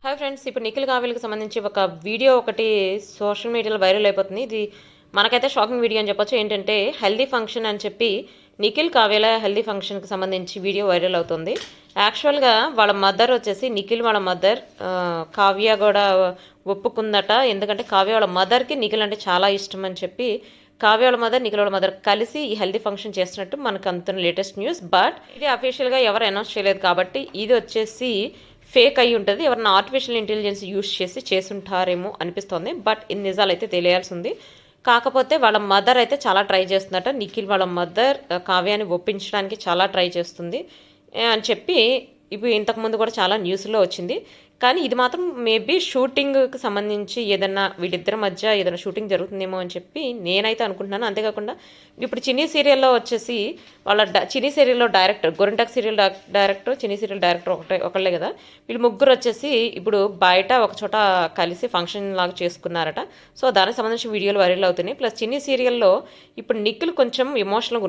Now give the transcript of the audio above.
Hi friends, ఇప్పుడు నిఖిల్ కావ్యలకు సంబంధించి ఒక వీడియో ఒకటి సోషల్ మీడియాలో వైరల్ అయిపోతుంది. ఇది మనకైతే షాకింగ్ వీడియో అని చెప్పొచ్చు. ఏంటంటే హెల్దీ ఫంక్షన్ అని చెప్పి నిఖిల్ కావ్యల హెల్దీ ఫంక్షన్కి సంబంధించి వీడియో వైరల్ అవుతుంది. యాక్చువల్గా వాళ్ళ మదర్ వచ్చేసి నిఖిల్ వాళ్ళ మదర్ కావ్య కూడా ఒప్పుకుందట. ఎందుకంటే కావ్య వాళ్ళ మదర్కి నిఖిల్ అంటే చాలా ఇష్టం అని చెప్పి కావ్య వాళ్ళ మదర్ నిఖిల్ వాళ్ళ మదర్ కలిసి ఈ హెల్దీ ఫంక్షన్ చేస్తున్నట్టు మనకు అంత లేటెస్ట్ న్యూస్. బట్ ఇది అఫీషియల్గా ఎవరు అనౌన్స్ చేయలేదు కాబట్టి ఇది వచ్చేసి ఫేక్ అయి ఉంటుంది. ఎవరైనా ఆర్టిఫిషియల్ ఇంటెలిజెన్స్ యూస్ చేసి చేసుంటారేమో అనిపిస్తోంది. బట్ ఇది నిజాలు అయితే తెలియాల్సి ఉంది. కాకపోతే వాళ్ళ మదర్ అయితే చాలా ట్రై చేస్తుందట. నిఖిల్ వాళ్ళ మదర్ కావ్యాన్ని ఒప్పించడానికి చాలా ట్రై చేస్తుంది అని చెప్పి ఇప్పుడు ఇంతకుముందు కూడా చాలా న్యూస్లో వచ్చింది. కానీ ఇది మాత్రం మేబీ షూటింగ్కి సంబంధించి ఏదన్నా వీళ్ళిద్దరి మధ్య ఏదైనా షూటింగ్ జరుగుతుందేమో అని చెప్పి నేనైతే అనుకుంటున్నాను. అంతేకాకుండా ఇప్పుడు చిన్ని సీరియల్లో వచ్చేసి వాళ్ళ చిన్ని సీరియల్లో డైరెక్టర్, గొరింటాక్ సీరియల్ డైరెక్టర్, చిన్ని సీరియల్ డైరెక్టర్ ఒకళ్ళే కదా. వీళ్ళు ముగ్గురు వచ్చేసి ఇప్పుడు బయట ఒక చోట కలిసి ఫంక్షన్ లాగా చేసుకున్నారట. సో దానికి సంబంధించి వీడియోలు వైరల్ అవుతున్నాయి. ప్లస్ చిన్ని సీరియల్లో ఇప్పుడు నిఖిల్ కొంచెం ఎమోషనల్గా